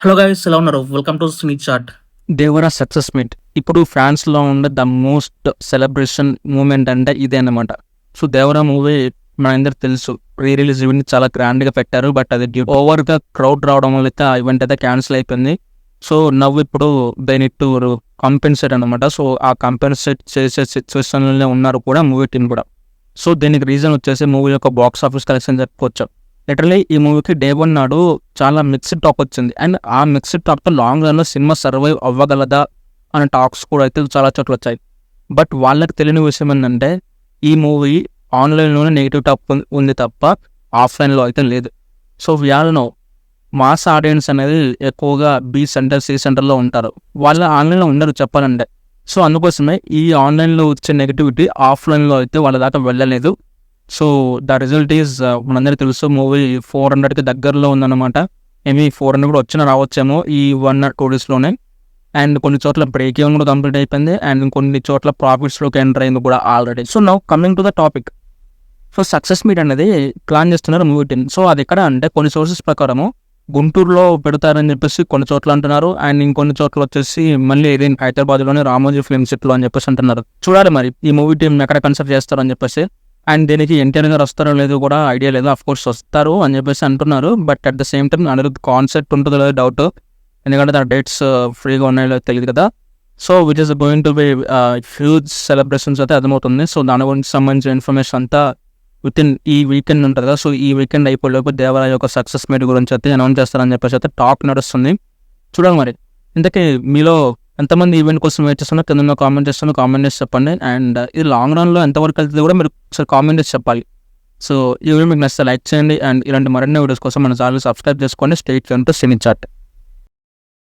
Hello guys, ఎలా ఉన్నారు? Welcome to cine chat. Devara success meet ఇప్పుడు ఫ్రాన్స్లో ఉండే ద మోస్ట్ సెలబ్రేషన్ మూమెంట్ అంటే ఇదే అన్నమాట. సో దేవరా మూవీ మనందరికి తెలుసు, రీ రిలీజ్ ఈవెంట్ చాలా గ్రాండ్గా పెట్టారు. బట్ అది ఓవర్గా క్రౌడ్ రావడం వల్ల అయితే ఆ ఈవెంట్ అయితే క్యాన్సిల్ అయిపోయింది. సో నవ్వు ఇప్పుడు దే నీడ్ టు కాంపెన్సేట్ అనమాట. సో ఆ కాంపెన్సేట్ చేసే సిచ్యువేషన్లోనే ఉన్నారు కూడా మూవీ టీం కూడా. సో దీనికి రీజన్ వచ్చేసి మూవీ యొక్క బాక్స్ ఆఫీస్ కలెక్షన్ చెప్పుకోవచ్చు. లిటరలీ ఈ మూవీకి డే 1 నాడు చాలా మిక్స్డ్ టాక్ వచ్చింది. అండ్ ఆ మిక్స్డ్ టాక్తో లాంగ్ రన్లో సినిమా సర్వైవ్ అవ్వగలదా అనే టాక్స్ కూడా అయితే చాలా చోట్ల వచ్చాయి. బట్ వాళ్ళకి తెలియని విషయం ఏంటంటే ఈ మూవీ ఆన్లైన్లోనే నెగిటివ్ టాక్ ఉంది తప్ప ఆఫ్లైన్లో అయితే లేదు. So we all know mass audience అనేది ఎక్కువగా బి సెంటర్ సి సెంటర్లో ఉంటారు. వాళ్ళు ఆన్లైన్లో ఉండరు చెప్పాలంటే. సో అందుకోసమే ఈ ఆన్లైన్లో వచ్చే నెగిటివిటీ ఆఫ్లైన్లో అయితే వాళ్ళ దాకా వెళ్ళలేదు. సో ద రిజల్ట్ ఈజ్ మనందరికీ తెలుసు, మూవీ 400కి దగ్గరలో ఉందన్నమాట. ఏమి 400 కూడా వచ్చినా రావచ్చేమో ఈ 1 or 2 డేస్లోనే. అండ్ కొన్ని చోట్ల బ్రేక్ ఈవెన్ కూడా కంప్లీట్ అయిపోయింది. అండ్ కొన్ని చోట్ల ప్రాఫిట్స్లోకి ఎంటర్ అయింది కూడా already. So now coming to the topic. So success meet అనేది ప్లాన్ చేస్తున్నారు మూవీ టీమ్. సో అది ఎక్కడ అంటే కొన్ని సోర్సెస్ ప్రకారము గుంటూరులో పెడతారని చెప్పేసి కొన్ని చోట్ల అంటున్నారు. అండ్ ఇంకొన్ని చోట్ల వచ్చేసి మళ్ళీ ఏదైనా హైదరాబాద్లోనే రామోజీ ఫిల్మ్ సిటీలో అని చెప్పేసి అంటున్నారు. చూడాలి మరి ఈ మూవీ టీం ఎక్కడ కన్సిడర్ చేస్తారని చెప్పేసి. అండ్ దీనికి ఎన్టీఆర్ గారు వస్తారో లేదో కూడా ఐడియా లేదు. ఆఫ్ కోర్స్ వస్తారు అని చెప్పేసి అంటున్నారు. But at the same time Anirudh concept ఉంటుందో లేదో డౌట్. ఎందుకంటే దాని డేట్స్ ఫ్రీగా ఉన్నాయో తెలియదు కదా. So which is going to be huge celebrations అయితే అర్థమవుతుంది. సో దాని గురించి సంబంధించిన ఇన్ఫర్మేషన్ అంతా విత్ ఇన్ ఈ వీకెండ్ ఉంటుంది కదా. సో ఈ వీకెండ్ అయిపోయేలోపు దేవరాయ యొక్క సక్సెస్ మీట్ గురించి అయితే అనౌన్స్ చేస్తారని చెప్పేసి అయితే టాక్ నడుస్తుంది. చూడాలి మరి. ఇంతకీ మీలో ఎంతమంది ఈవెంట్ కోసం వెయిట్ చేస్తున్నా కింద కామెంట్ చేసి చెప్పండి. అండ్ ఇది లాంగ్ రన్లో ఎంతవరకు వెళ్తుంది కూడా మీరు ఒకసారి కామెంట్ చేసి చెప్పాలి. సో ఈ వీడియో మీకు నచ్చితే లైక్ చేయండి. అండ్ ఇలాంటి మరిన్ని వీడియోస్ కోసం మన ఛానల్ సబ్స్క్రైబ్ చేసుకోండి. Stay tune to cine chat.